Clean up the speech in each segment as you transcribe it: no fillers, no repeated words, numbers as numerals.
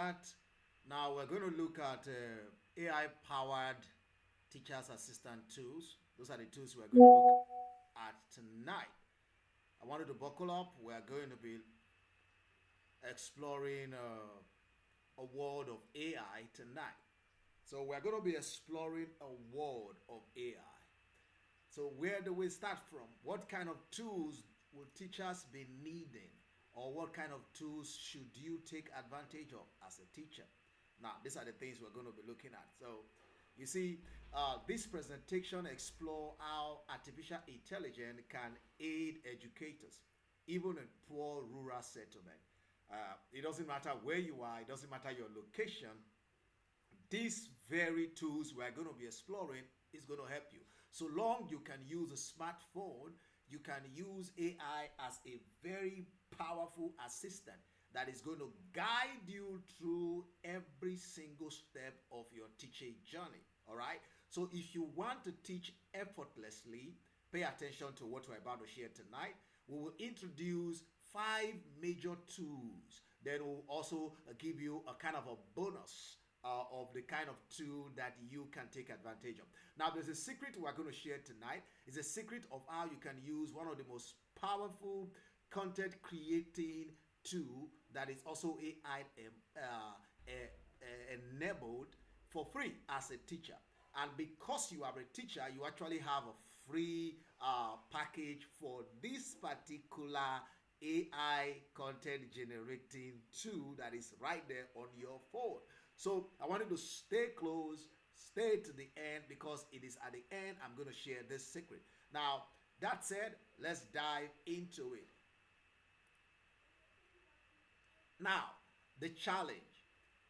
that. Now we're going to look at AI-powered teachers assistant tools. Those are the tools we're going to look at tonight. I wanted to buckle up. We're going to be exploring a world of AI tonight. So we're going to be exploring a world of AI. So where do we start from? What kind of tools will teachers be needing? Or what kind of tools should you take advantage of as a teacher? Now, these are the things we're going to be looking at. So, you see, this presentation explore how artificial intelligence can aid educators, even in poor rural settlement. It doesn't matter where you are, it doesn't matter your location. These very tools we're going to be exploring is going to help you. So long you can use a smartphone, you can use AI as a very powerful assistant that is going to guide you through every single step of your teaching journey. All right. So if you want to teach effortlessly, pay attention to what we're about to share tonight. We will introduce 5 major tools. Then we'll also give you a kind of a bonus of the kind of tool that you can take advantage of. Now, there's a secret we're going to share tonight. It's a secret of how you can use one of the most powerful content creating tool that is also AI enabled for free as a teacher. And because you are a teacher, you actually have a free package for this particular AI content generating tool that is right there on your phone. So I want you to stay close, stay to the end, because it is at the end I'm going to share this secret. Now, that said, let's dive into it. Now, the challenge,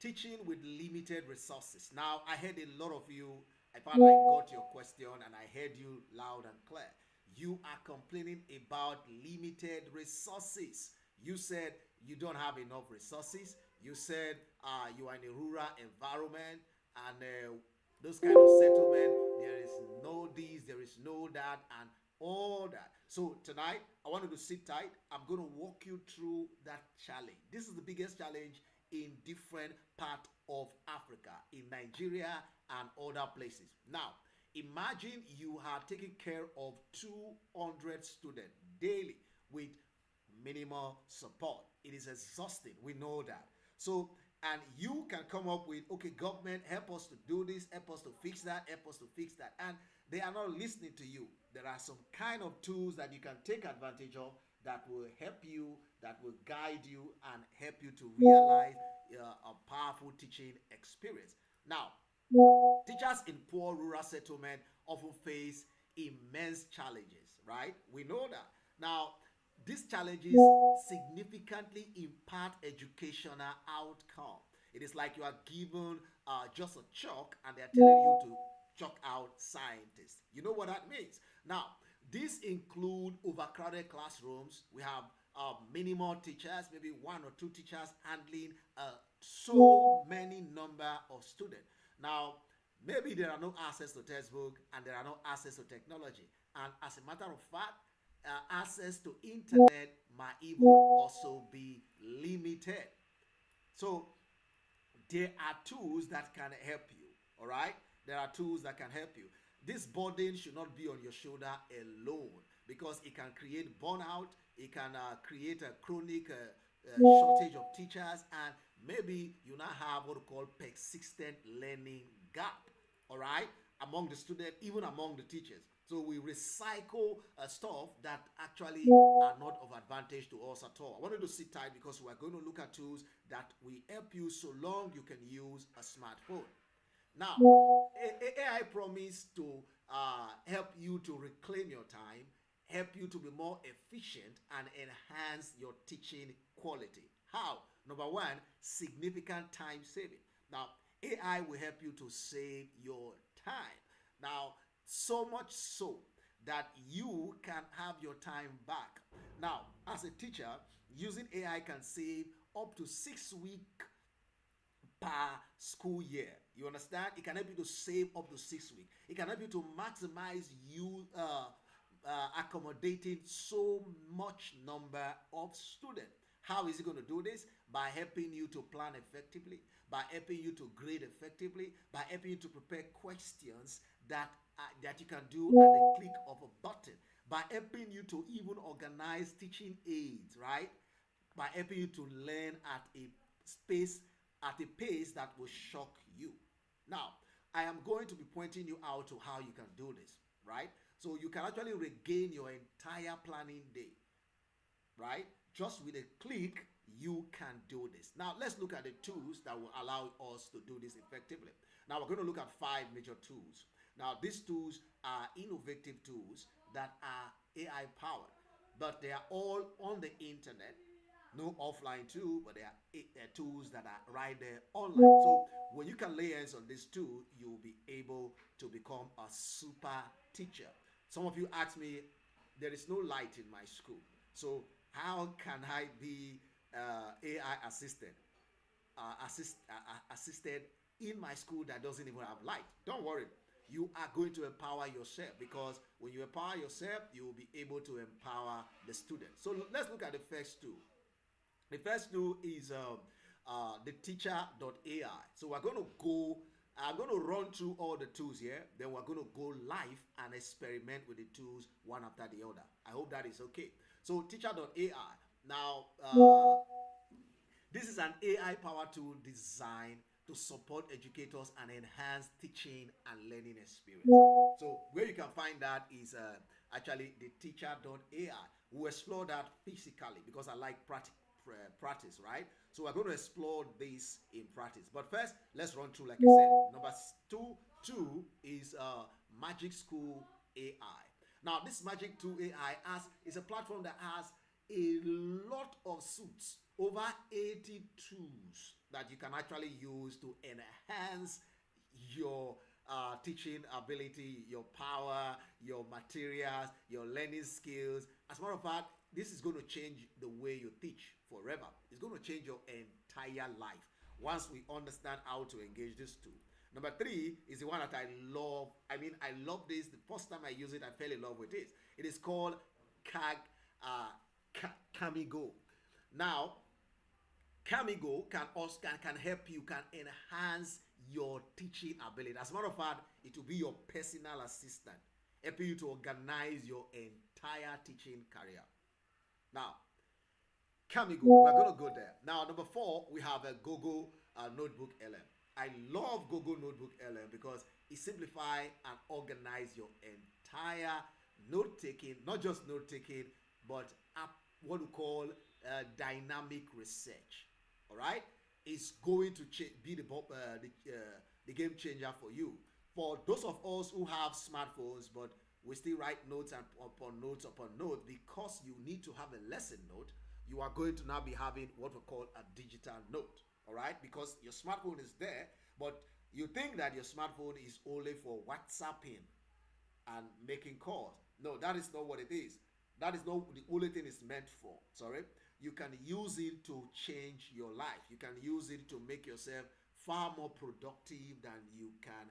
teaching with limited resources. Now, I heard a lot of you, I found I got your question and I heard you loud and clear. You are complaining about limited resources. You said you don't have enough resources. You said you are in a rural environment and those kind of settlement, there is no this, there is no that, and all that. So tonight, I want you to sit tight. I'm going to walk you through that challenge. This is the biggest challenge in different parts of Africa, in Nigeria and other places. Now, imagine you are taking care of 200 students daily with minimal support. It is exhausting. We know that. So, and you can come up with, okay, government, help us to do this, help us to fix that, help us to fix that. And they are not listening to you. There are some kind of tools that you can take advantage of that will help you, that will guide you and help you to realize a powerful teaching experience. Now, teachers in poor rural settlement often face immense challenges, right? We know that. Now, these challenges significantly impact educational outcome. It is like you are given just a chalk and they are telling you to chalk out scientists. You know what that means? Now, these include overcrowded classrooms. We have minimal teachers, maybe one or two teachers handling so many number of students. Now, maybe there are no access to textbook and there are no access to technology. And as a matter of fact, access to internet might even also be limited. So there are tools that can help you. All right, there are tools that can help you. This burden should not be on your shoulder alone, because it can create burnout, it can create a chronic shortage of teachers, and maybe you now have what we call persistent learning gap. All right, among the students, even among the teachers. So we recycle stuff that actually are not of advantage to us at all. I wanted to sit tight because we're going to look at tools that will help you so long you can use a smartphone. Now, AI promise to help you to reclaim your time, help you to be more efficient, and enhance your teaching quality. How? Number one, significant time saving. Now, AI will help you to save your time. Now, so much so that you can have your time back. Now, as a teacher, using AI can save up to 6 weeks per school year. You understand? It can help you to save up to 6 weeks. It can help you to maximize you accommodating so much number of students. How is it going to do this? By helping you to plan effectively, by helping you to grade effectively, by helping you to prepare questions that you can do at the click of a button, by helping you to even organize teaching aids, right? By helping you to learn at a pace that will shock you. Now, I am going to be pointing you out to how you can do this, right? So you can actually regain your entire planning day, right? Just with a click, you can do this. Now, let's look at the tools that will allow us to do this effectively. Now, we're going to look at 5 major tools. Now, these tools are innovative tools that are AI powered, but they are all on the internet. No offline tool, but they are tools that are right there online. So when you can lay hands on this tool, you'll be able to become a super teacher. Some of you ask me, there is no light in my school, so how can I be AI assisted in my school that doesn't even have light? Don't worry, you are going to empower yourself, because when you empower yourself, you will be able to empower the students. So let's look at the first tool. The first tool is the Teacher.ai. So I'm going to run through all the tools here. Then we're going to go live and experiment with the tools one after the other. I hope that is okay. So Teacher.ai. Now, this is an AI powered tool designed to support educators and enhance teaching and learning experience. So where you can find that is actually the Teacher.ai. We'll explore that physically because I like practice, right? So we're going to explore this in practice. But first, let's run through, like I said. Number two is MagicSchool AI. Now, this Magic 2 AI is a platform that has a lot of suits, over 80 tools that you can actually use to enhance your teaching ability, your power, your materials, your learning skills. As a matter of fact, this is going to change the way you teach forever. It's going to change your entire life once we understand how to engage this tool. Number 3 is the one that I love. I love this. The first time I used it, I fell in love with it. It is called Khanmigo. Now, Khanmigo can help you, can enhance your teaching ability. As a matter of fact, it will be your personal assistant, helping you to organize your entire teaching career. Now, Khanmigo, we're going to go there. Now, number 4, we have a Google NotebookLM. I love Google NotebookLM because it simplifies and organizes your entire note taking, not just note taking, but what we call dynamic research. All right, it's going to be the game changer for you. For those of us who have smartphones, but we still write notes and upon notes upon notes, because you need to have a lesson note, you are going to now be having what we call a digital note. All right, because your smartphone is there, but you think that your smartphone is only for WhatsApping and making calls. No, that is not what it is. That is not the only thing it's meant for. Sorry. You can use it to change your life. You can use it to make yourself far more productive than you can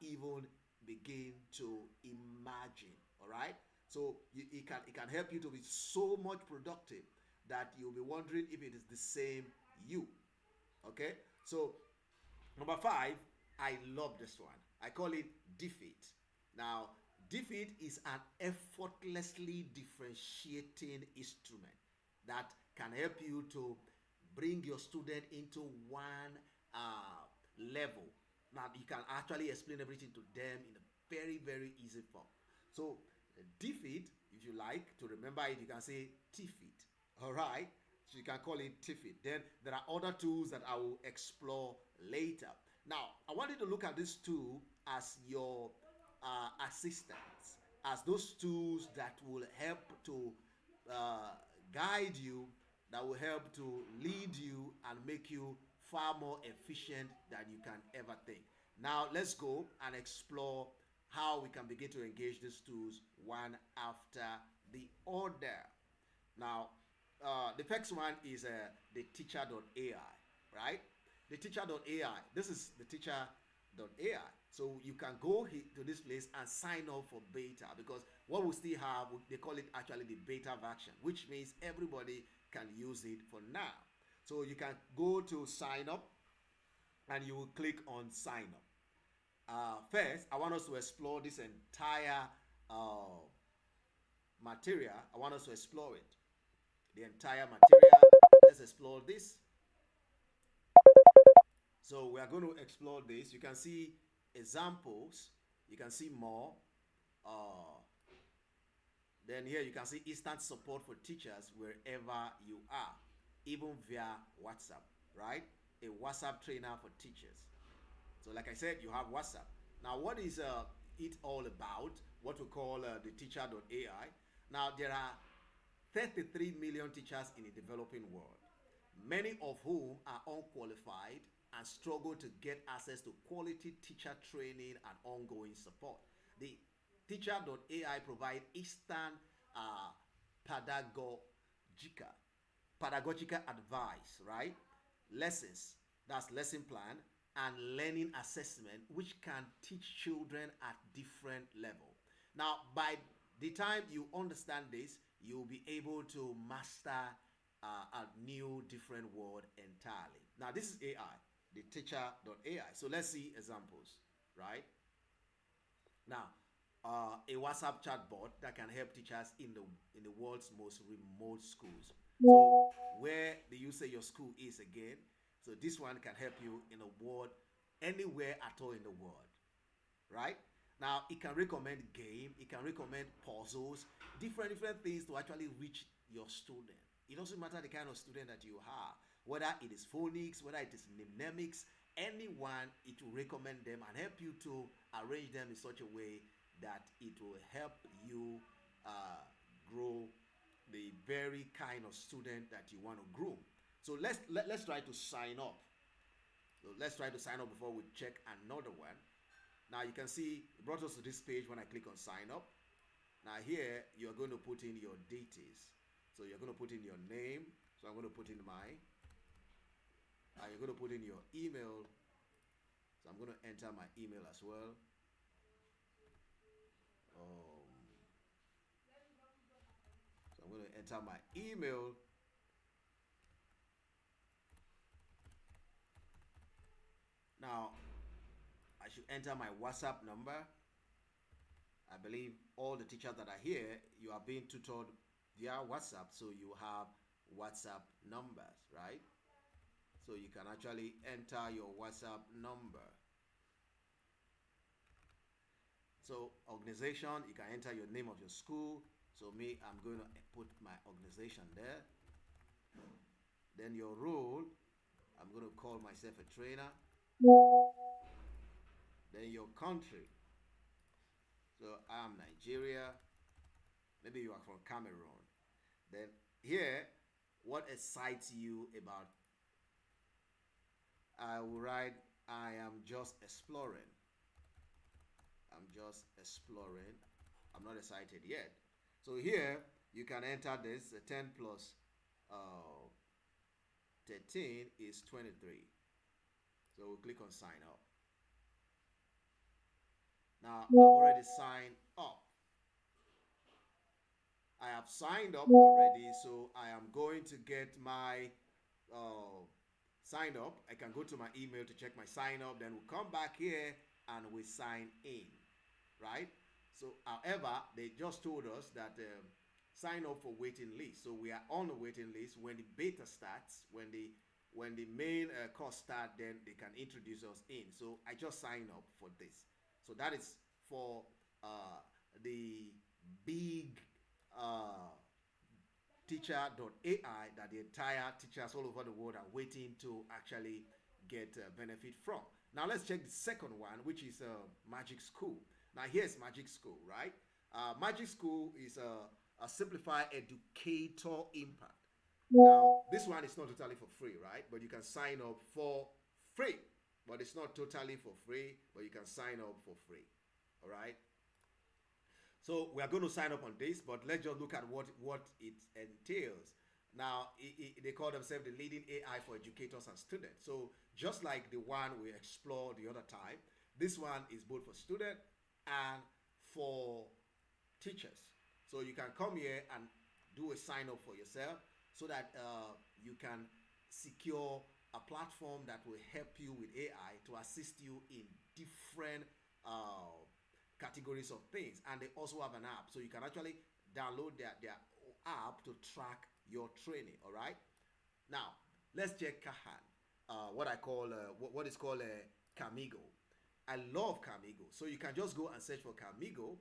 even begin to imagine. All right. So it can help you to be so much productive that you'll be wondering if it is the same you. Okay. So number 5, I love this one. I call it Diffit. Now, Diffit is an effortlessly differentiating instrument that can help you to bring your student into one level. Now, you can actually explain everything to them in a very, very easy form. So, Diffit, if you like to remember it, you can say Diffit. All right? So, you can call it Diffit. Then, there are other tools that I will explore later. Now, I want you to look at this tool as your assistants, as those tools that will help to uh, guide you, that will help to lead you and make you far more efficient than you can ever think. Now, let's go and explore how we can begin to engage these tools one after the other. Now, the first one is the Teacher.ai, right? The Teacher.ai. This is the Teacher.ai. So you can go to this place and sign up for beta, because what we still have, they call it actually the beta version, which means everybody can use it for now. So you can go to sign up and you will click on sign up. First, I want us to explore this entire uh, material. I want us to explore it. The entire material. Let's explore this. So we are going to explore this. You can see examples. You can see more. Uh, then here you can see instant support for teachers wherever you are, even via WhatsApp, right? A WhatsApp trainer for teachers. So like I said, you have WhatsApp. Now what is it all about? What we call the Teacher.ai. Now there are 33 million teachers in the developing world, many of whom are unqualified and struggle to get access to quality teacher training and ongoing support. The Teacher.ai provide instant uh, pedagogical pedagogical advice, right? Lessons, that's lesson plan, and learning assessment, which can teach children at different level. Now, by the time you understand this, you'll be able to master a new different word entirely. Now, this is AI, the Teacher.ai. So let's see examples, right? Now, a WhatsApp chatbot that can help teachers in the world's most remote schools. So, where do you say your school is again? So this one can help you in a world anywhere at all in the world, right? Now it can recommend game, it can recommend puzzles, different things to actually reach your student. It doesn't matter the kind of student that you have, whether it is phonics, whether it is mnemonics, anyone, it will recommend them and help you to arrange them in such a way that it will help you grow the very kind of student that you want to groom. So let's try to sign up. So let's try to sign up before we check another one. Now you can see it brought us to this page when I click on sign up. Now here you're going to put in your details. So you're going to put in your name. So I'm going to put in mine. And you're going to put in your email. So I'm going to enter my email as well. So I'm going to enter my email. Now I should enter my WhatsApp number. I believe all the teachers that are here, you are being tutored via WhatsApp, so you have WhatsApp numbers, right? So you can actually enter your WhatsApp number. So organization, you can enter your name of your school. So me, I'm going to put my organization there. Then your role, I'm going to call myself a trainer. Then your country. So I'm Nigeria. Maybe you are from Cameroon. Then here, what excites you about? I will write, I am just exploring. I'm just exploring. I'm not excited yet. So here, you can enter this. 10 plus 13 is 23. So we'll click on sign up. Now, I've already signed up. I have signed up already, so I am going to get my sign up. I can go to my email to check my sign up, then we'll come back here and we sign in, right? So, however, they just told us that sign up for waiting list. So we are on the waiting list. When the beta starts, when the main course start, then they can introduce us in. So I just sign up for this. So that is for the big Teacher.ai that the entire teachers all over the world are waiting to actually get benefit from. Now let's check the second one, which is MagicSchool. Now here's MagicSchool, right? MagicSchool is a simplified educator impact. Now this one is not totally for free, right? But you can sign up for free. But it's not totally for free, but you can sign up for free. All right. So we are going to sign up on this, but let's just look at what it entails. Now, they call themselves the leading AI for educators and students. So just like the one we explored the other time, this one is both for students and for teachers. So you can come here and do a sign up for yourself. so that you can secure a platform that will help you with AI to assist you in different categories of things. And they also have an app, so you can actually download their app to track your training. All right. Now let's check Kahan, what I call what is called Khanmigo. I love Khanmigo, so you can just go and search for Khanmigo,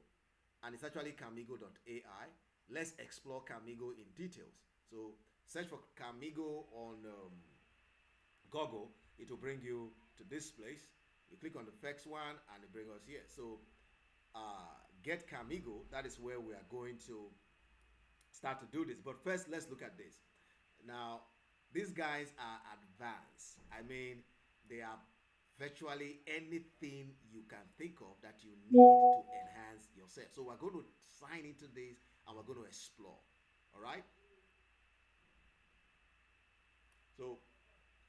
and it's actually Khanmigo.ai. Let's explore Khanmigo in details. So search for Khanmigo on Google. It will bring you to this place. You click on the first one, and it brings us here. So get Khanmigo. That is where we are going to start to do this. But first, let's look at this. Now, these guys are advanced. I mean, they are virtually anything you can think of that you need to enhance yourself. So we're going to sign into this and we're going to explore. All right. So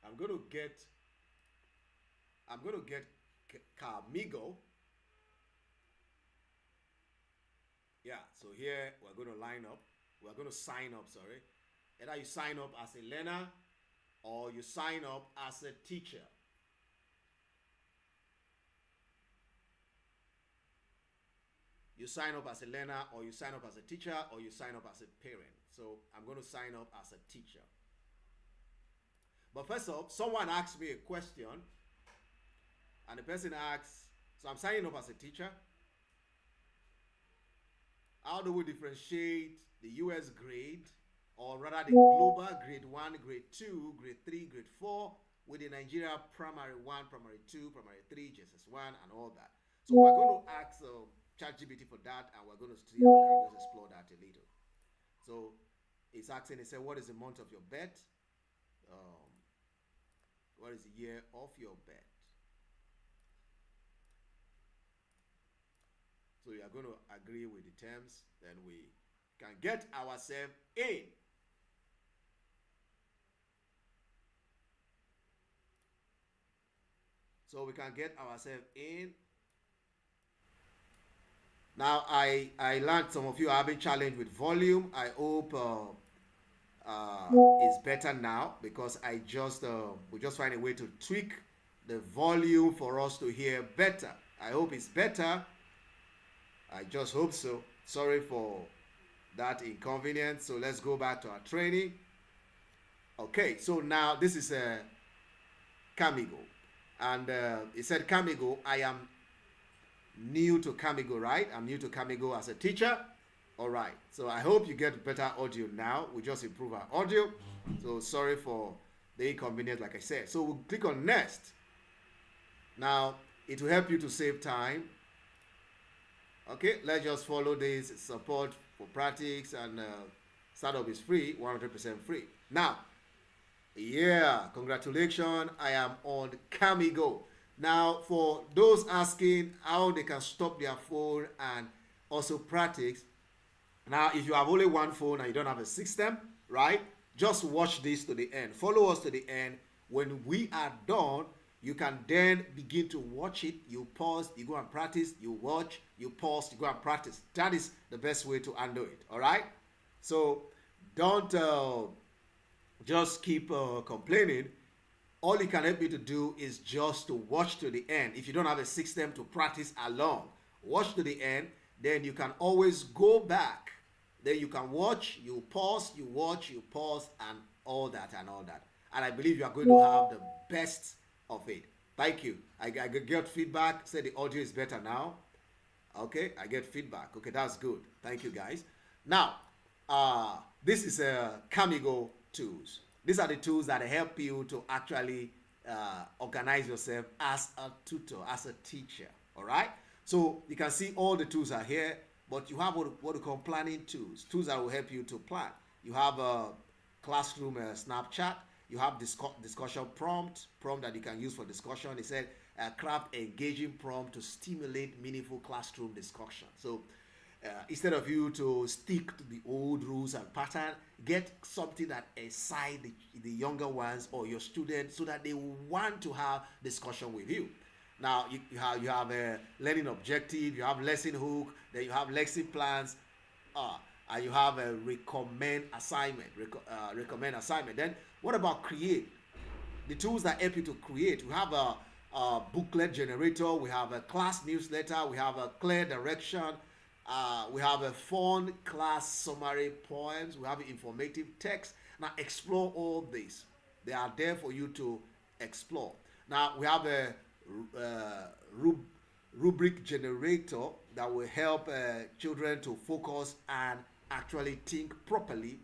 I'm going to get Khanmigo. Yeah. So here we're going to line up. We're going to sign up. Sorry. Either you sign up as a learner or you sign up as a teacher. You sign up as a learner, or you sign up as a teacher, or you sign up as a parent. So I'm going to sign up as a teacher. But first off, someone asked me a question, and the person asks, so I'm signing up as a teacher. How do we differentiate the US grade, or rather the global grade 1, grade 2, grade 3, grade 4, with the Nigeria primary 1, primary 2, primary 3, JSS1, and all that? So we're going to ask ChatGPT for that, and we're going to see how we can just explore that a little. So it's asking, it said, what is the month of your birth? What is the year of your birth? So you are going to agree with the terms, then we can get ourselves in. So we can get ourselves in. Now I learned some of you are having challenge with volume. I hope it's better now, because I just we just find a way to tweak the volume for us to hear better. I hope it's better. I just hope so. Sorry for that inconvenience. So let's go back to our training. Okay, so now this is Khanmigo, and it said Khanmigo. I am new to Khanmigo, right? I'm new to Khanmigo as a teacher. All right. So I hope you get better audio now. We just improve our audio. So sorry for the inconvenience, like I said. So we'll click on next. Now it will help you to save time. Okay, let's just follow this. Support for practice, and startup is free, 100% free. Now, yeah, congratulations. I am on Khanmigo. Now, for those asking how they can stop their phone and also practice, now if you have only one phone and you don't have a system, right, just watch this to the end. Follow us to the end. When we are done, you can then begin to watch it. You pause, you go and practice, you watch, you pause, you go and practice. That is the best way to handle it, all right? So don't just keep complaining. All it can help you to do is just to watch to the end. If you don't have a system to practice along, watch to the end. Then you can always go back. Then you can watch, you pause, you watch, you pause, and all that and all that. And I believe you are going to have the best of it. Thank you. I get feedback. Say the audio is better now. Okay, I get feedback. Okay, that's good. Thank you, guys. Now, this is Khanmigo tools. These are the tools that help you to actually organize yourself as a tutor, as a teacher. All right. So you can see all the tools are here, but you have what we call planning tools. Tools that will help you to plan. You have a classroom Snapchat. You have discussion prompt that you can use for discussion. It said craft engaging prompt to stimulate meaningful classroom discussion. So instead of you to stick to the old rules and pattern, get something that excite the younger ones or your students so that they want to have discussion with you. Now you have a learning objective, you have lesson hook, then you have lesson plans. and you have a recommend assignment. Recommend assignment. Then what about create? The tools that help you to create. We have a booklet generator, we have a class newsletter, we have a clear direction, we have a fun class summary poems, we have informative text. Now explore all these. They are there for you to explore. Now we have a rub rubric generator that will help children to focus and actually think properly.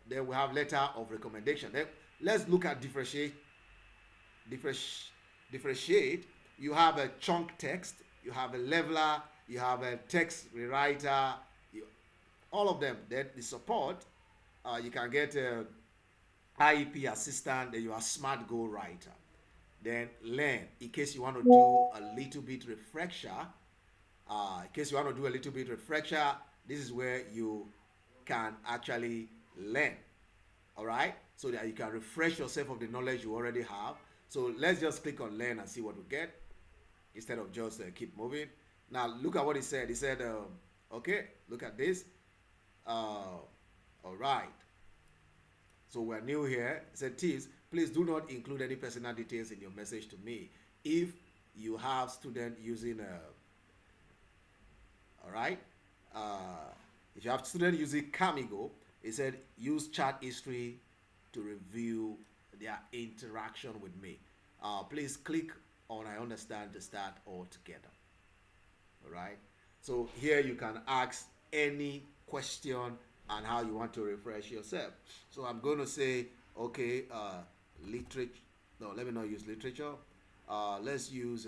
Then we have letter of recommendation. Then let's look at differentiate. You have a chunk text, you have a leveler, you have a text rewriter, you, all of them. Then the support, you can get a IEP assistant, then you are smart goal writer. Then learn, in case you want to do a little bit refresher. In case you want to do a little bit refresher, this is where you can actually learn. All right, so that you can refresh yourself of the knowledge you already have. So let's just click on learn and see what we get instead of just keep moving. Now look at what he said. He said, okay, look at this. All right. So we're new here. It said, tips, please do not include any personal details in your message to me. If you have student using all right, if you have student using Khanmigo, it said use chat history to review their interaction with me. Please click on I understand to start all together. All right. So here you can ask any question and how you want to refresh yourself. So I'm going to say, okay, literature. No, let me not use literature. Let's use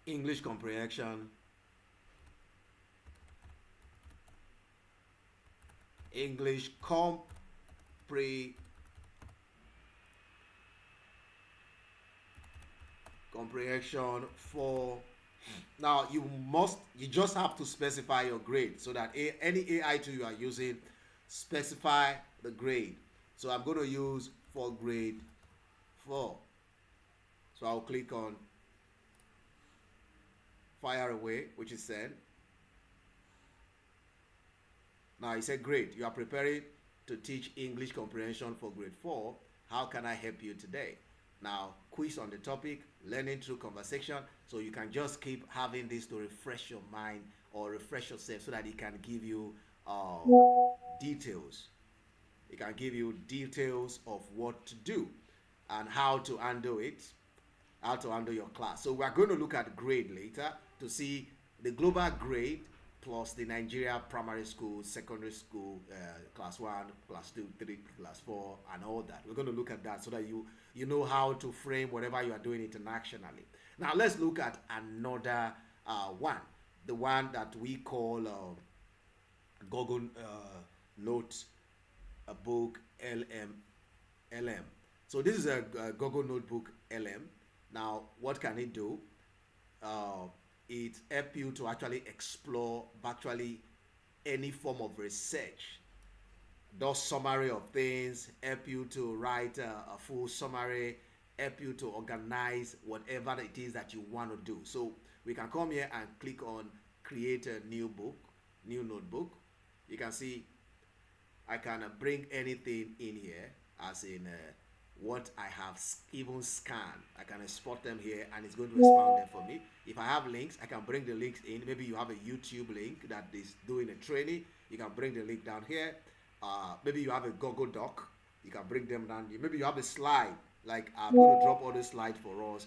English comprehension. English comprehension for. Now you just have to specify your grade so that any AI tool you are using specify the grade. So I'm going to use for grade 4. So I'll click on fire away, which is send. Now it said great, you are preparing to teach English comprehension for grade 4. How can I help you today? Now quiz on the topic, learning through conversation. So you can just keep having this to refresh your mind or refresh yourself so that it can give you details. It can give you details of what to do and how to handle it, how to handle your class. So we're going to look at grade later to see the global grade plus the Nigeria primary school, secondary school, class 1, class 2, 3, class 4, and all that. We're going to look at that so that you know how to frame whatever you are doing internationally. Now let's look at another one, the one that we call Google Notebook LM. So this is a Google Notebook LM. Now what can it do? It helps you to actually explore virtually any form of research. Does summary of things, help you to write a full summary, help you to organize whatever it is that you want to do. So we can come here and click on create a new book, new notebook. You can see I can bring anything in here, as in what I have even scanned. I can export them here and it's going to expand them for me. If I have links, I can bring the links in. Maybe you have a YouTube link that is doing a training, you can bring the link down here. Maybe you have a Google Doc, you can bring them down here. Maybe you have a slide, like I'm going to drop all the slides for us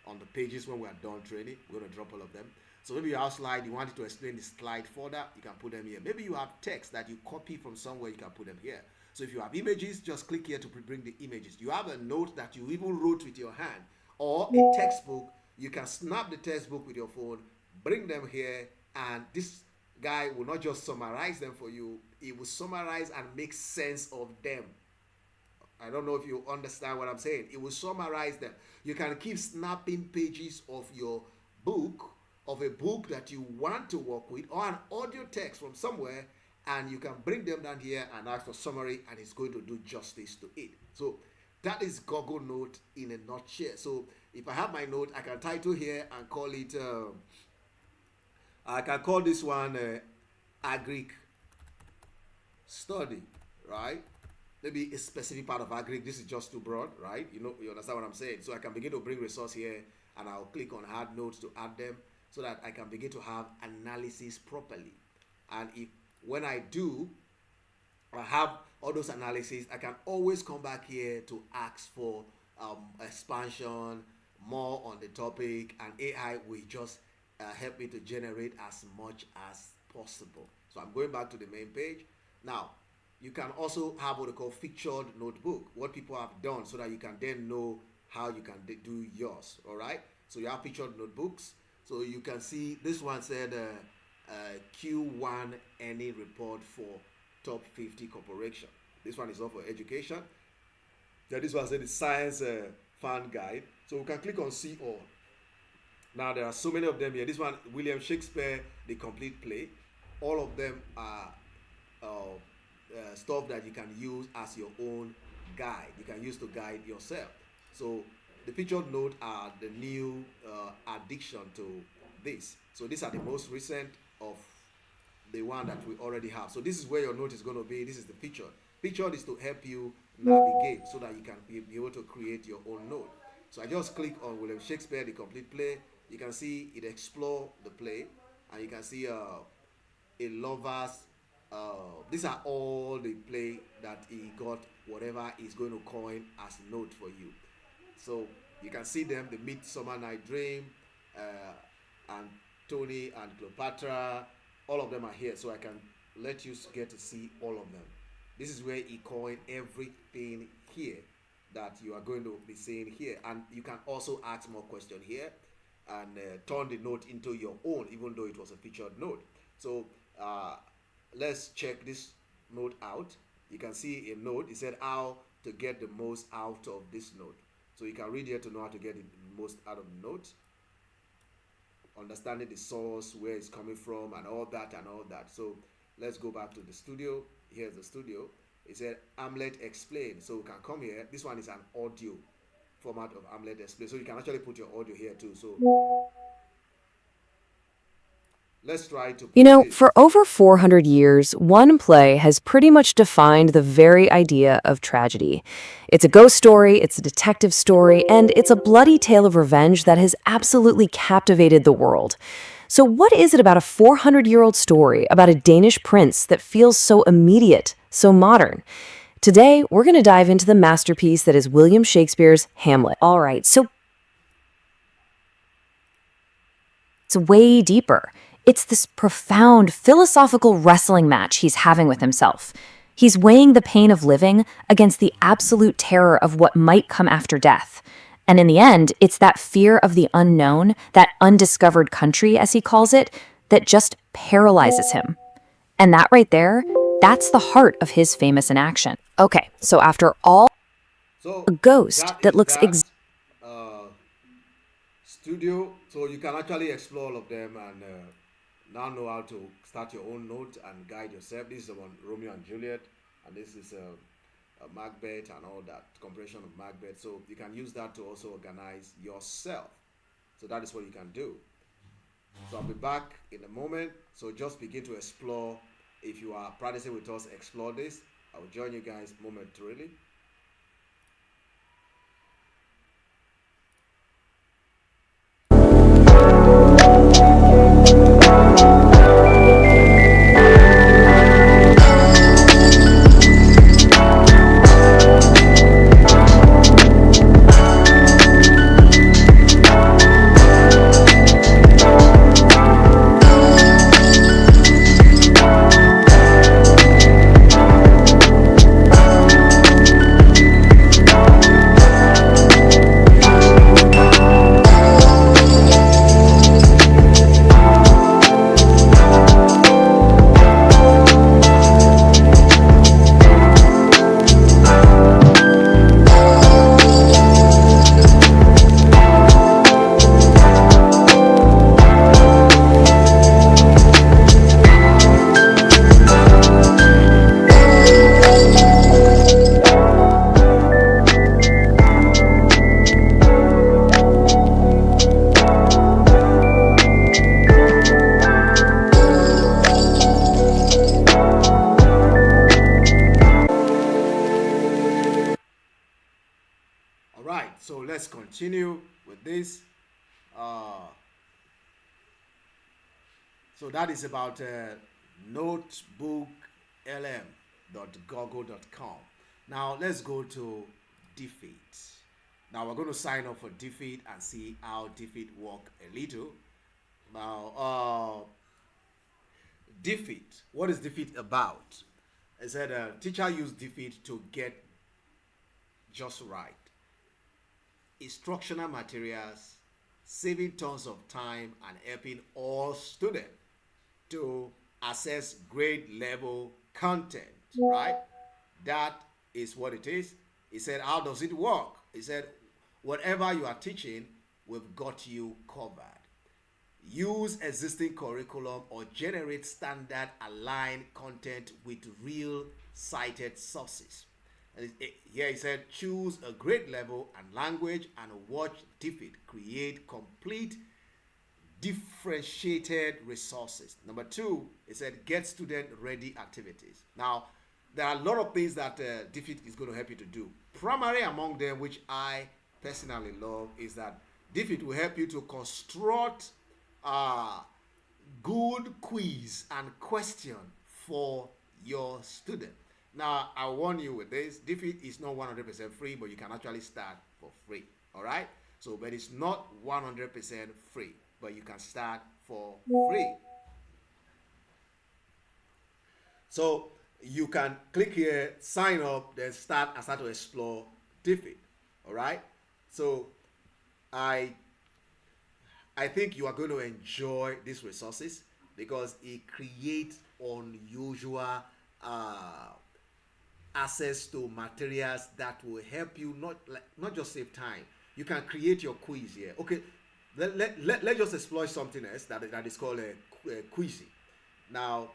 on the pages when we are done training. We're going to drop all of them. So maybe you have a slide, you wanted to explain the slide further, you can put them here. Maybe you have text that you copy from somewhere, you can put them here. So if you have images, just click here to bring the images. You have a note that you even wrote with your hand or a textbook, you can snap the textbook with your phone, bring them here, and this guy will not just summarize them for you, he will summarize and make sense of them. I don't know if you understand what I'm saying. It will summarize them. You can keep snapping pages of your book, of a book that you want to work with, or an audio text from somewhere, and you can bring them down here and ask for summary, and it's going to do justice to it. So that is Google Note in a nutshell. So if I have my note, I can title here and call it I can call this one agric study, right? Maybe a specific part of agric. This is just too broad, right? You understand what I'm saying? So I can begin to bring resource here, and I'll click on add notes to add them, so that I can begin to have analysis properly. And if when I do, I have all those analyses, I can always come back here to ask for expansion, more on the topic, and AI will just help me to generate as much as possible. So I'm going back to the main page. Now, you can also have what they call featured notebook, what people have done, so that you can then know how you can do yours. All right. So you have featured notebooks. So you can see this one said Q1 any report for top 50 corporation. This one is all for education. Then this one said the science fan guide. So we can click on see all. Now there are so many of them here. This one, William Shakespeare, the complete play. All of them are stuff that you can use as your own guide. You can use to guide yourself. So the featured note are the new addition to this. So these are the most recent of the one that we already have. So this is where your note is going to be. This is the featured. Featured is to help you navigate so that you can be able to create your own note. So I just click on William Shakespeare, the complete play. You can see it explore the play, and you can see a lover's. These are all the play that he got, whatever he's going to coin as note for you. So you can see them, the Midsummer Night Dream, and Tony and Cleopatra, all of them are here. So I can let you get to see all of them. This is where he coined everything here that you are going to be seeing here. And you can also ask more questions here and turn the note into your own, even though it was a featured note. So let's check this note out. You can see a note. It said how to get the most out of this note. So you can read here to know how to get the most out of the note. Understanding the source, where it's coming from, and all that and all that. So let's go back to the studio. Here's the studio. It said Hamlet Explain. So we can come here. This one is an audio format of Hamlet Explain. So you can actually put your audio here too. So let's try to. For over 400 years, one play has pretty much defined the very idea of tragedy. It's a ghost story, it's a detective story, and it's a bloody tale of revenge that has absolutely captivated the world. So what is it about a 400-year-old story about a Danish prince that feels so immediate, so modern? Today, we're going to dive into the masterpiece that is William Shakespeare's Hamlet. All right, so it's way deeper. It's this profound philosophical wrestling match he's having with himself. He's weighing the pain of living against the absolute terror of what might come after death. And in the end, it's that fear of the unknown, that undiscovered country, as he calls it, that just paralyzes him. And that right there, that's the heart of his famous inaction. Okay, so after all, a ghost that looks studio, so you can actually explore all of them and now know how to start your own note and guide yourself. This is the one Romeo and Juliet, and this is Macbeth and all that, comprehension of Macbeth. So you can use that to also organize yourself. So that is what you can do. So I'll be back in a moment. So just begin to explore. If you are practicing with us, explore this. I will join you guys momentarily. with this. Uh, so that is about notebooklm.google.com. Now let's go to Diffit. Now we're going to sign up for Diffit and see how Diffit work a little. Now, Diffit. What is Diffit about? I said teacher use Diffit to get just right instructional materials, saving tons of time and helping all students to access grade level content, right? That is what it is. He said, how does it work? He said, whatever you are teaching, we've got you covered. Use existing curriculum or generate standard aligned content with real cited sources. Here he said, choose a grade level and language and watch Diffit create complete differentiated resources. Number two, it said get student ready activities. Now, there are a lot of things that Diffit is going to help you to do. Primary among them, which I personally love, is that Diffit will help you to construct good quiz and question for your student. Now, I warn you with this, Diffit is not 100% free, but you can actually start for free. All right? So, but it's not 100% free, but you can start for free. So, you can click here, sign up, then start to explore Diffit. All right? So, I think you are going to enjoy these resources because it creates unusual access to materials that will help you not just save time. You can create your quiz here. Okay, let's just explore something else that is called a Quizizz. Now,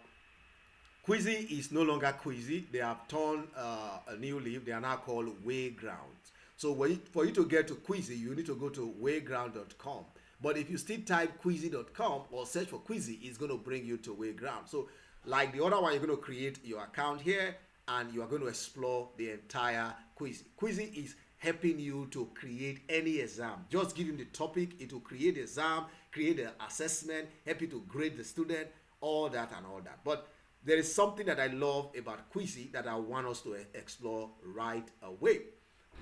Quizizz is no longer Quizizz. They have turned a new leaf. They are now called Wayground. So for you to get to Quizizz, you need to go to wayground.com. But if you still type Quizizz.com or search for Quizizz, it's going to bring you to Wayground. So like the other one, you're going to create your account here and you are going to explore the entire Quizizz. Quizizz is helping you to create any exam. Just give him the topic, it will create the exam, create the assessment, help you to grade the student, all that and all that. But there is something that I love about Quizizz that I want us to explore right away.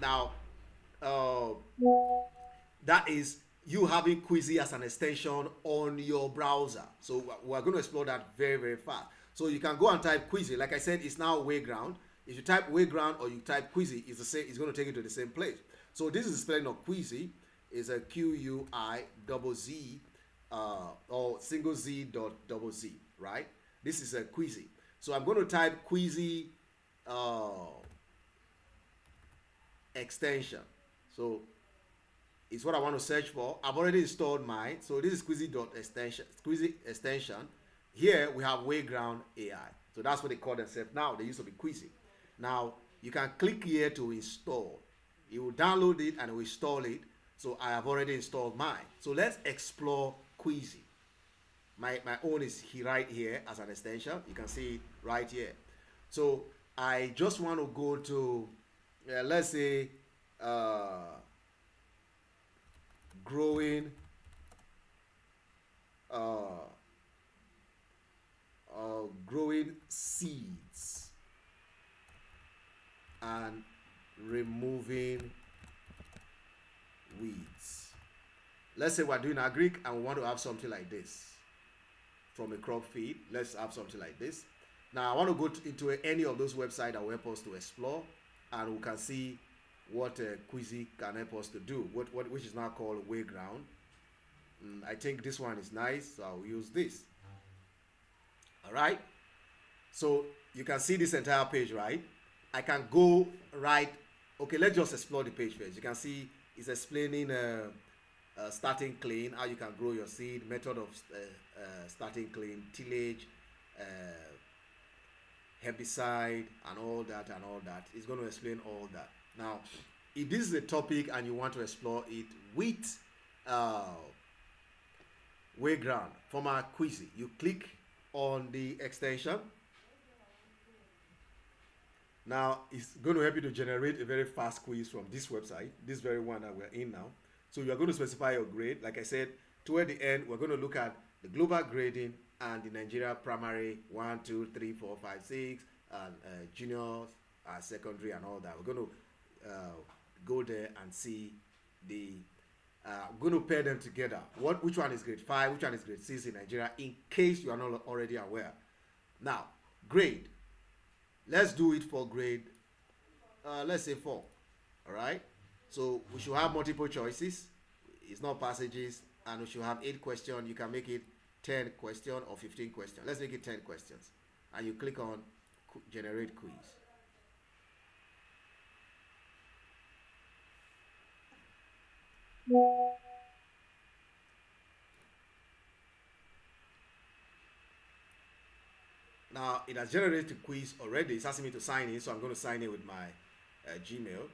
Now, uh, that is you having Quizizz as an extension on your browser. So we're going to explore that very, very fast. So you can go and type Quizizz. Like I said, it's now Wayground. If you type Wayground or you type Quizizz, it's the same. It's going to take you to the same place. So this is the spelling of Quizizz. It's a Q-U-I-Z-Z or single Z dot double Z, right? This is a Quizizz. So I'm going to type Quizizz extension. So it's what I want to search for. I've already installed mine. So this is Quizizz.extension. Quizizz extension. Here we have Wayground AI. So that's what they call themselves now. They used to be Quizizz. Now you can click here to install. You will download it and will install it. So I have already installed mine. So let's explore Quizizz. My own is right here as an extension. You can see it right here. So I just want to go to, let's say, growing growing seeds and removing weeds. Let's say we're doing agric and we want to have something like this from a crop feed. Let's have something like this. Now I want to go into any of those websites that will help us to explore, and we can see what Quizizz can help us to do, which is now called Wayground. I think this one is nice, so I'll use this. All right. So you can see this entire page, right? I can go right. Okay, let's just explore the page first. You can see it's explaining starting clean, how you can grow your seed, method of starting clean, tillage, herbicide, and all that and all that. It's going to explain all that. Now, if this is a topic and you want to explore it with Wayground from our Quizizz, you click on the extension. Now, it's going to help you to generate a very fast quiz from this website, this very one that we're in now. So you are going to specify your grade. Like I said, toward the end, we're going to look at the global grading and the Nigeria primary 1, 2, 3, 4, 5, 6, and juniors, secondary, and all that. We're going to go there and see the. I'm going to pair them together. Which one is grade 5? Which one is grade 6 in Nigeria? In case you are not already aware. Now, grade. Let's do it for grade. Let's say 4. All right. So we should have multiple choices. It's not passages, and we should have 8 questions. You can make it 10 questions or 15 questions. Let's make it 10 questions, and you click on generate quiz. Now it has generated the quiz already. It's asking me to sign in, so I'm going to sign in with my Gmail.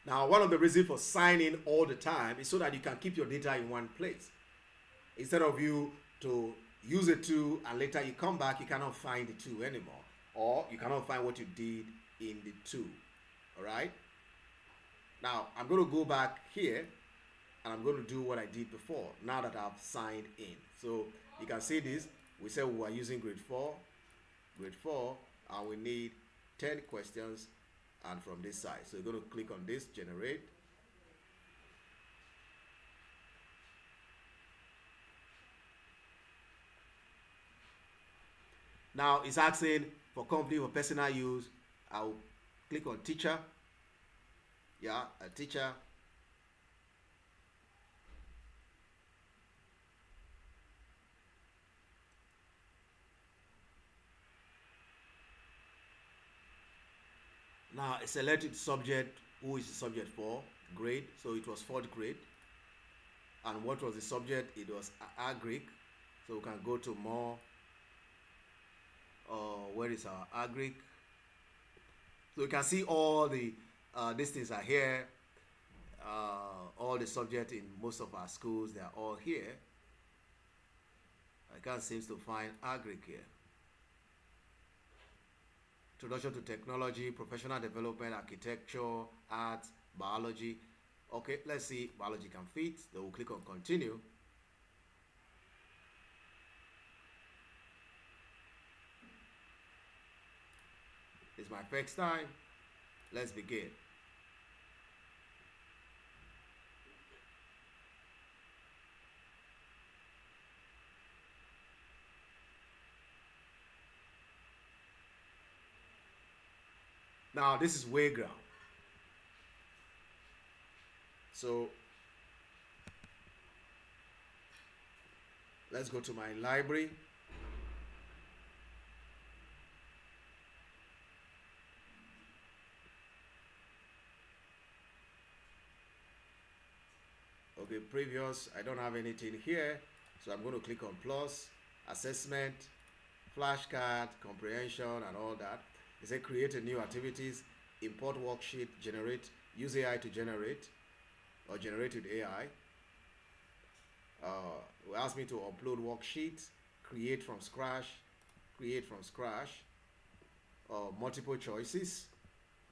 Now, one of the reasons for signing all the time is so that you can keep your data in one place. Instead of you to use a tool and later you come back, you cannot find the tool anymore. Or you cannot find what you did in the tool. All right? Now, I'm going to go back here and I'm going to do what I did before now that I've signed in. So you can see this. We said we were using grade 4, and we need 10 questions, and from this side. So you're going to click on this, generate. Now it's asking for company or personal use. I'll click on teacher. Yeah, a teacher. Now it's selected subject. Who is the subject for? Grade. So it was 4th grade. And what was the subject? It was agric. So we can go to more. Where is our agric? So you can see all the these things are here. All the subjects in most of our schools, they are all here. I can't seem to find agric here. Introduction to technology, professional development, architecture, arts, biology. Okay, let's see biology can fit. Then we'll click on continue. It's my first time. Let's begin. Now this is Wayground. So let's go to my library. Okay, previous, I don't have anything here. So I'm going to click on plus, assessment, flashcard, comprehension, and all that. It says create a new activities, import worksheet, generate, use AI to generate, or generate with AI. Will ask me to upload worksheets, create from scratch, multiple choices,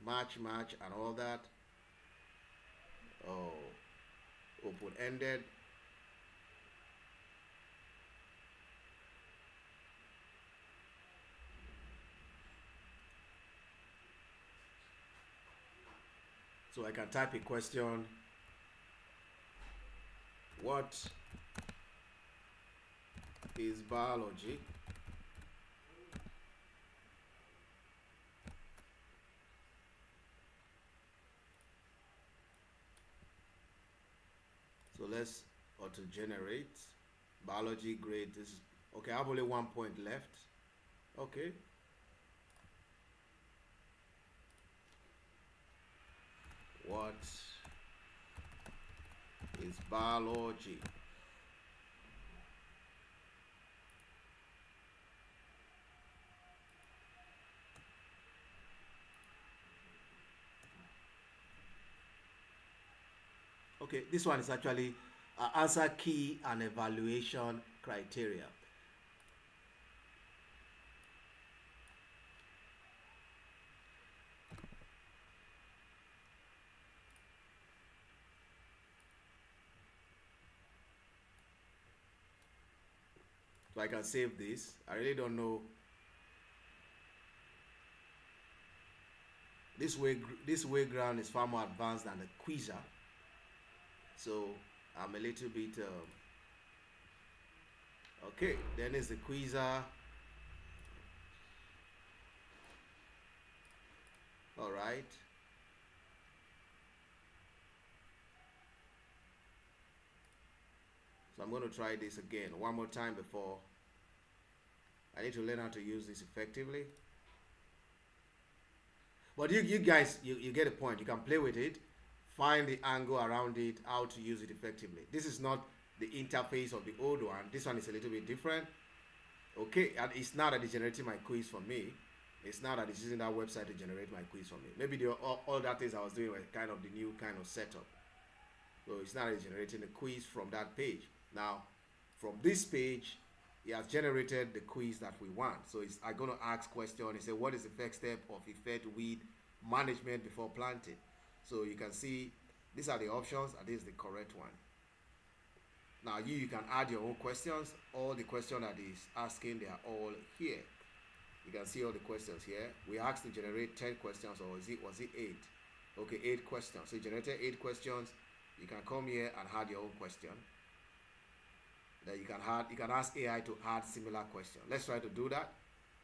match, and all that. Open-ended. So I can type a question. What is biology? So let's auto generate biology grade. This is okay. I have only 1 point left. Okay. What is biology? Okay, this one is actually answer key and evaluation criteria. So I can save this. I really don't know. This Wayground is far more advanced than the Quizizz. So I'm a little bit okay. Then is the Quizizz. All right. So I'm going to try this again one more time before. I need to learn how to use this effectively. But you guys, you get a point. You can play with it, find the angle around it, how to use it effectively. This is not the interface of the old one. This one is a little bit different. Okay, and it's not that it's generating my quiz for me. It's not that it's using that website to generate my quiz for me. Maybe all that things I was doing were kind of the new kind of setup. So it's not generating the quiz from that page. Now, from this page, it has generated the quiz that we want. So I'm going to ask question. It said, what is the first step of effect weed management before planting? So you can see these are the options, and this is the correct one. Now you can add your own questions. All the questions that is asking, they are all here. You can see all the questions here. We asked to generate 10 questions, or was it 8? Okay, 8 questions. So you generated 8 questions. You can come here and add your own question. Then you can ask AI to add similar questions. Let's try to do that.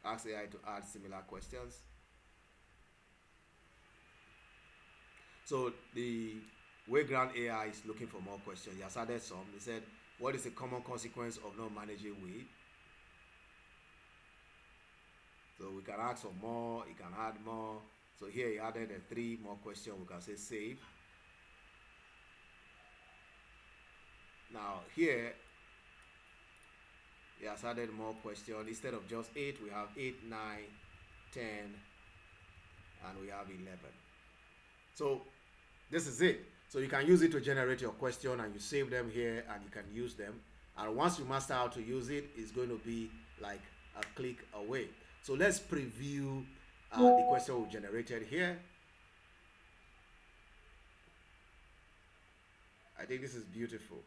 Ask AI to add similar questions. So the Wayground AI is looking for more questions. He has added some. He said, what is the common consequence of not managing weed? So we can ask for more. You can add more. So here he added 3 more questions. We can say save. Now here he has added more questions. Instead of just 8, we have 8, 9, 10, and we have 11. So this is it. So you can use it to generate your question, and you save them here, and you can use them. And once you master how to use it, it's going to be like a click away. So let's preview the question we generated here. I think this is beautiful.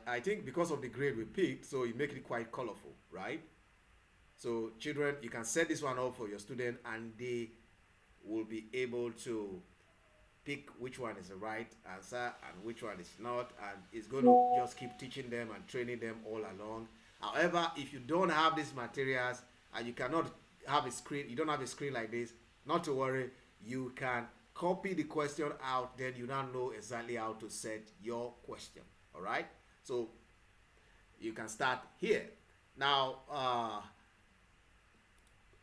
I think because of the grade we picked, so you make it quite colorful, right? So children, you can set this one up for your student, and they will be able to pick which one is the right answer and which one is not, and it's going to just keep teaching them and training them all along. However, if you don't have these materials and you cannot have a screen, you don't have a screen like this, not to worry, you can copy the question out, then you now know exactly how to set your question. All right, so you can start here. Now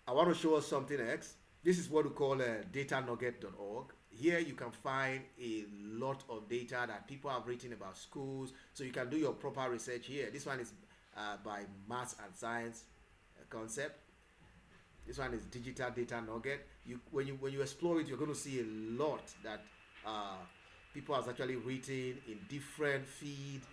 I want to show us something else. This is what we call Datanuggets.org. Here you can find a lot of data that people have written about schools, so you can do your proper research here. This one is by Maths and Science Concept. This one is Digital Data Nugget. When you explore it, you're going to see a lot that people have actually written in different fields.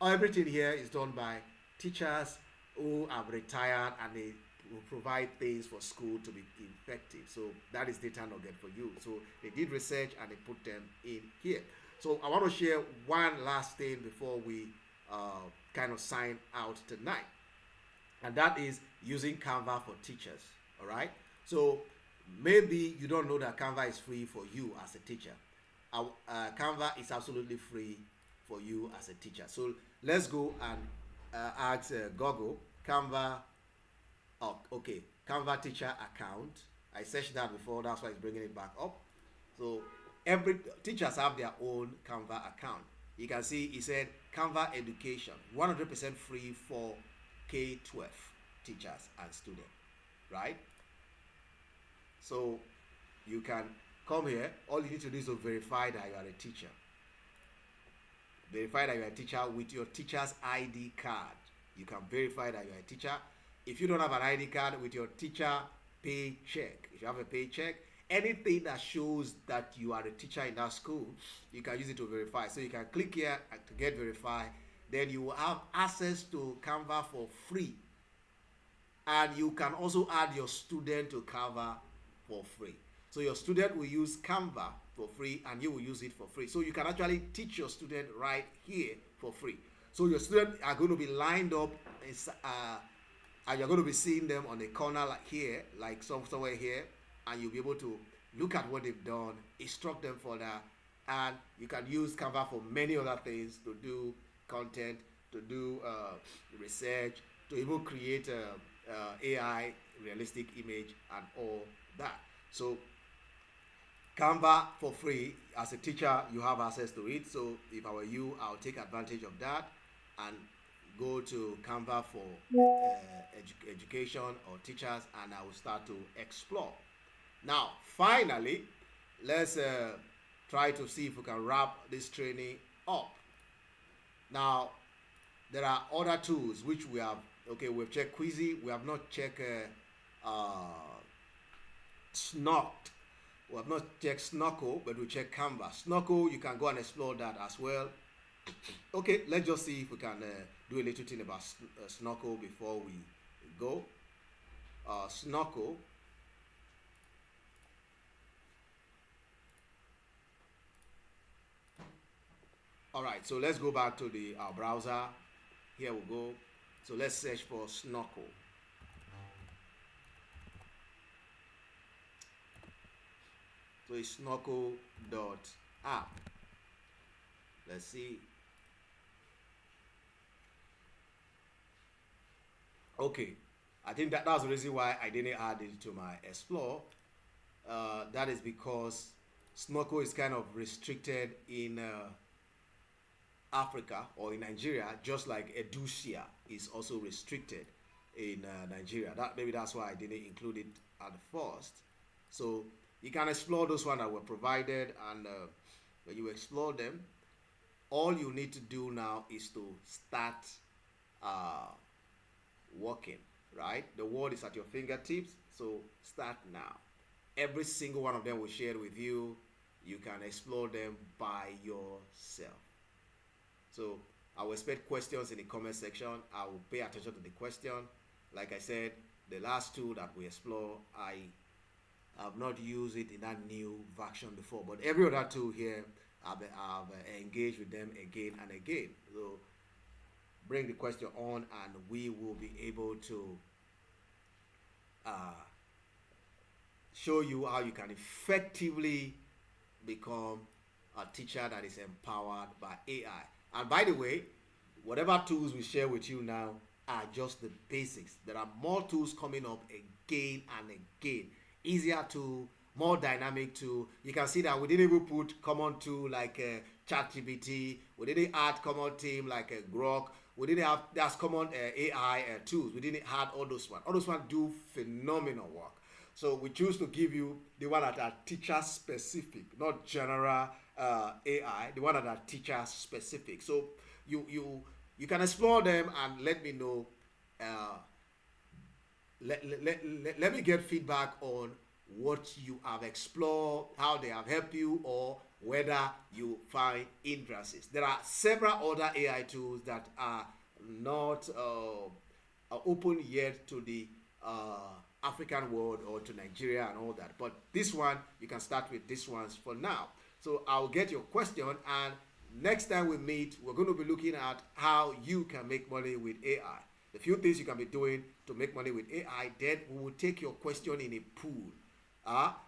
Everything here is done by teachers who have retired, and they will provide things for school to be effective. So that is Data Nugget for you. So they did research and they put them in here. So I want to share one last thing before we kind of sign out tonight, and that is using Canva for teachers. All right, so maybe you don't know that Canva is free for you as a teacher. Canva is absolutely free for you as a teacher. So let's go and ask Google Canva. Oh, okay, Canva teacher account. I searched that before, that's why it's bringing it back up. So every teachers have their own Canva account. You can see it said Canva education, 100% free for K-12 teachers and students, right? So you can come here. All you need to do is to verify that you are a teacher. Verify that you are a teacher with your teacher's ID card. You can verify that you are a teacher. If you don't have an ID card, with your teacher paycheck. If you have a paycheck, anything that shows that you are a teacher in that school, you can use it to verify. So you can click here to get verified. Then you will have access to Canva for free. And you can also add your student to Canva for free. So your student will use Canva for free, and you will use it for free. So you can actually teach your student right here for free. So your students are going to be lined up, and you're going to be seeing them on a corner like here, like somewhere here, and you'll be able to look at what they've done, instruct them further, and you can use Canva for many other things to do content, to do research, to even create AI realistic image and all that. So Canva for free. As a teacher, you have access to it. So if I were you, I'll take advantage of that and go to Canva for education or teachers, and I will start to explore. Now, finally, let's try to see if we can wrap this training up. Now, there are other tools which we have. Okay, we've checked Quizizz. We have not checked Snocked. We have not checked Snorkel, but we check Canva. Snorkel, you can go and explore that as well. Okay, let's just see if we can do a little thing about Snorkel before we go. Snorkel. All right, so let's go back to our browser. Here we go. So let's search for Snorkel. So it's snorkel.app. Let's see. Okay, I think that's the reason why I didn't add it to my Explore. That is because Snorkel is kind of restricted in Africa or in Nigeria, just like Edusia is also restricted in Nigeria. Maybe that's why I didn't include it at first. So you can explore those ones that were provided, and when you explore them, all you need to do now is to start working, right? The word is at your fingertips, so start now. Every single one of them will share with you. You can explore them by yourself. So I will expect questions in the comment section. I will pay attention to the question. Like I said, the last two that we explore, I have not used it in that new version before, but every other tool here, I've engaged with them again and again. So bring the question on, and we will be able to show you how you can effectively become a teacher that is empowered by AI. And by the way, whatever tools we share with you now are just the basics. There are more tools coming up again and again. Easier tool, more dynamic tool. You can see that we didn't even put common tool like ChatGPT. We didn't add common team like Grok. We didn't have that's common AI tools. We didn't add all those ones. All those ones do phenomenal work. So we choose to give you the one that are teacher specific, not general AI. The one that are teacher specific. So you can explore them and let me know. Let me get feedback on what you have explored, how they have helped you, or whether you find interests. There are several other AI tools that are not open yet to the African world or to Nigeria and all that. But this one, you can start with these ones for now. So I'll get your question, and next time we meet, we're going to be looking at how you can make money with AI. The few things you can be doing to make money with AI. Then we will take your question in a pool.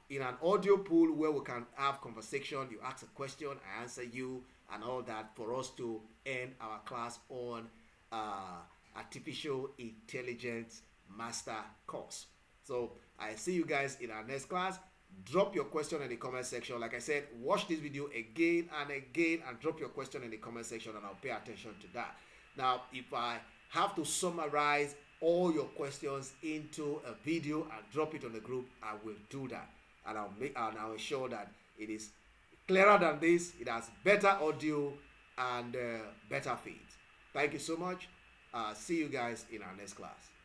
In an audio pool where we can have conversation. You ask a question, I answer you, and all that, for us to end our class on artificial intelligence master course. So I see you guys in our next class. Drop your question in the comment section. Like I said, watch this video again and again and drop your question in the comment section, and I'll pay attention to that. Now, if I have to summarize all your questions into a video and drop it on the group, I will do that, and I'll ensure that it is clearer than this. It has better audio and better feed. Thank you so much. See you guys in our next class.